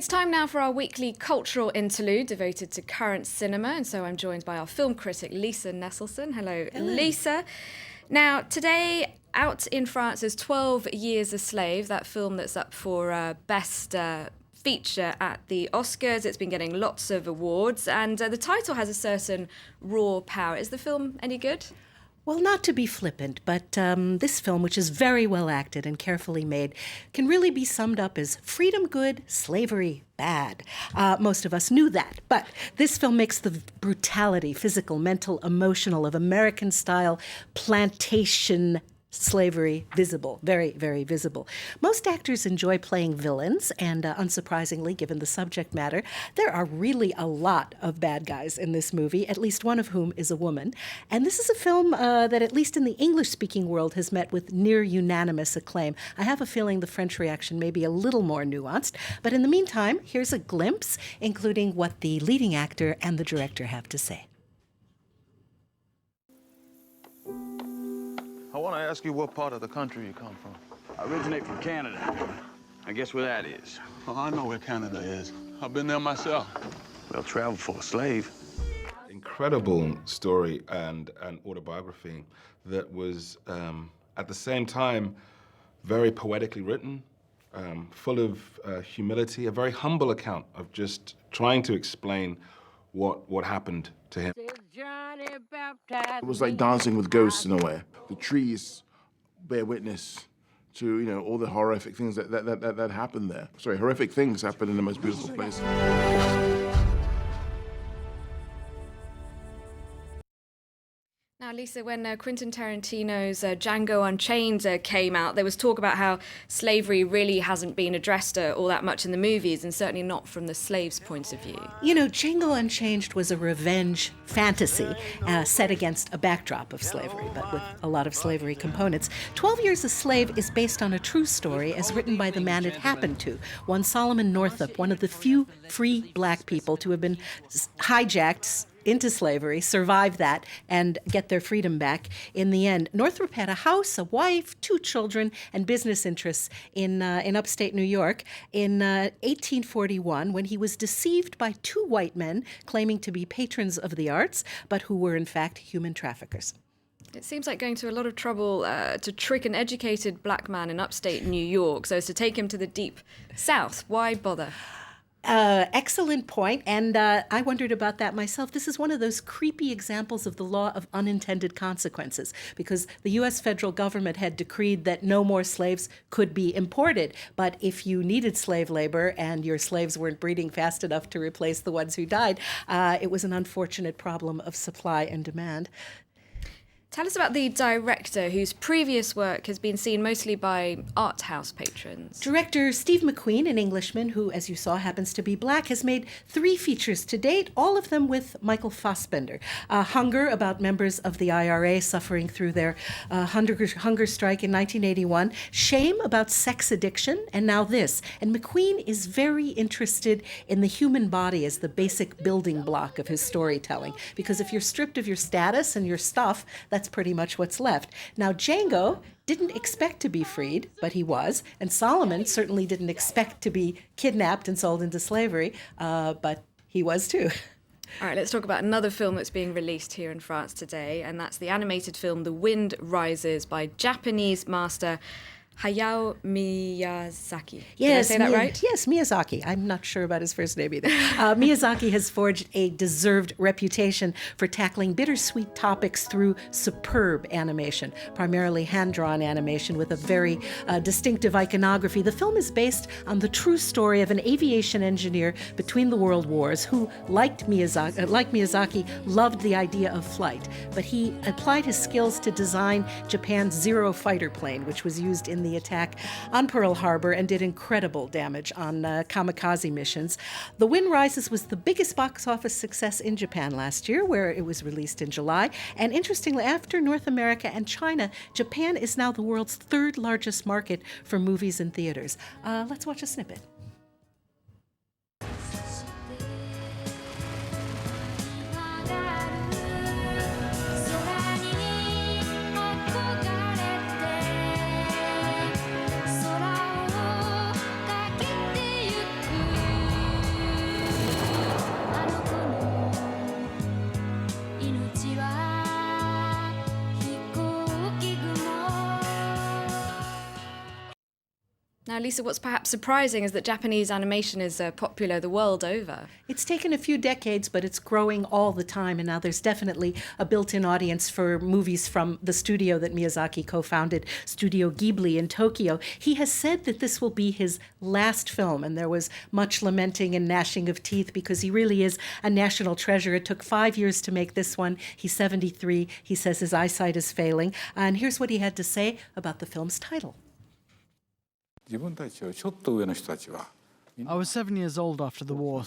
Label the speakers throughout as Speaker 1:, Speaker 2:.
Speaker 1: It's time now for our weekly cultural interlude devoted to current cinema, and so I'm joined by our film critic, Lisa Nesselson. Hello, Lisa. Now, today, out in France is 12 Years a Slave, that film that's up for Best Feature at the Oscars. It's been getting lots of awards, and the title has a certain raw power. Is the film any good?
Speaker 2: Well, not to be flippant, but this film, which is very well acted and carefully made, can really be summed up as freedom good, slavery bad. Most of us knew that, but this film makes the brutality, physical, mental, emotional, of American-style plantation slavery visible, very, very visible. Most actors enjoy playing villains, and unsurprisingly, given the subject matter, there are really a lot of bad guys in this movie, at least one of whom is a woman. And this is a film that, at least in the English-speaking world, has met with near unanimous acclaim. I have a feeling the French reaction may be a little more nuanced, but in the meantime, here's a glimpse, including what the leading actor and the director have to say.
Speaker 3: I want to ask you what part of the country you come from.
Speaker 4: I originate from Canada. I guess where that is.
Speaker 5: Oh, I know where Canada is. I've been there myself.
Speaker 4: Well, travel for a slave.
Speaker 6: Incredible story and autobiography that was, at the same time, very poetically written, full of humility, a very humble account of just trying to explain what happened to him.
Speaker 7: It was like dancing with ghosts in a way. The trees bear witness to, you know, all the horrific things that happened there. Sorry, horrific things happen in the most beautiful place.
Speaker 1: Now, Lisa, when Quentin Tarantino's Django Unchained came out, there was talk about how slavery really hasn't been addressed all that much in the movies, and certainly not from the slave's point of view.
Speaker 2: You know, Django Unchained was a revenge fantasy set against a backdrop of slavery, but with a lot of slavery components. 12 Years a Slave is based on a true story as written by the man it happened to, one Solomon Northup, one of the few free black people to have been hijacked into slavery, survive that, and get their freedom back in the end. Northrop had a house, a wife, 2 children, and business interests in upstate New York in 1841 when he was deceived by 2 white men claiming to be patrons of the arts, but who were in fact human traffickers.
Speaker 1: It seems like going to a lot of trouble to trick an educated black man in upstate New York, so as to take him to the deep south. Why bother?
Speaker 2: Excellent point, and I wondered about that myself. This is one of those creepy examples of the law of unintended consequences, because the U.S. federal government had decreed that no more slaves could be imported, but if you needed slave labor and your slaves weren't breeding fast enough to replace the ones who died, it was an unfortunate problem of supply and demand.
Speaker 1: Tell us about the director, whose previous work has been seen mostly by art house patrons.
Speaker 2: Director Steve McQueen, an Englishman who, as you saw, happens to be black, has made 3 features to date, all of them with Michael Fassbender. Hunger, about members of the IRA suffering through their hunger strike in 1981. Shame, about sex addiction, and now this. And McQueen is very interested in the human body as the basic building block of his storytelling, because if you're stripped of your status and your stuff, that's pretty much what's left. Now, Django didn't expect to be freed, but he was, and Solomon certainly didn't expect to be kidnapped and sold into slavery, but he was too.
Speaker 1: All right, let's talk about another film that's being released here in France today, and that's the animated film The Wind Rises by Japanese master Hayao Miyazaki. Did I say that right?
Speaker 2: Yes, Miyazaki. I'm not sure about his first name either. Miyazaki has forged a deserved reputation for tackling bittersweet topics through superb animation, primarily hand-drawn animation with a very distinctive iconography. The film is based on the true story of an aviation engineer between the world wars who, like Miyazaki, loved the idea of flight, but he applied his skills to design Japan's Zero fighter plane, which was used in the attack on Pearl Harbor and did incredible damage on kamikaze missions. The Wind Rises was the biggest box office success in Japan last year, where it was released in July. And interestingly, after North America and China, Japan is now the world's 3rd largest market for movies and theaters. Let's watch a snippet.
Speaker 1: Now, Lisa, what's perhaps surprising is that Japanese animation is popular the world over.
Speaker 2: It's taken a few decades, but it's growing all the time. And now there's definitely a built-in audience for movies from the studio that Miyazaki co-founded, Studio Ghibli in Tokyo. He has said that this will be his last film, and there was much lamenting and gnashing of teeth because he really is a national treasure. It took 5 years to make this one. He's 73. He says his eyesight is failing. And here's what he had to say about the film's title.
Speaker 8: I was 7 years old after the war.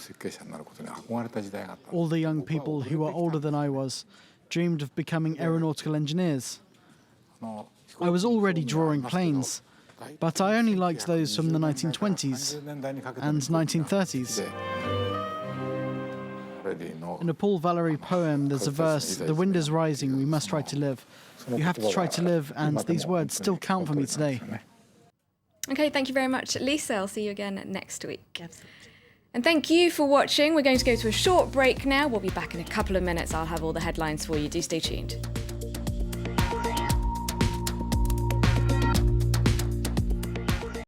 Speaker 8: All the young people who were older than I was dreamed of becoming aeronautical engineers. I was already drawing planes, but I only liked those from the 1920s and 1930s. In a Paul Valery poem, there's a verse, "The wind is rising, we must try to live." You have to try to live, and these words still count for me today.
Speaker 1: Okay, thank you very much, Lisa. I'll see you again next week.
Speaker 2: Absolutely.
Speaker 1: And thank you for watching. We're going to go to a short break now. We'll be back in a couple of minutes. I'll have all the headlines for you. Do stay tuned.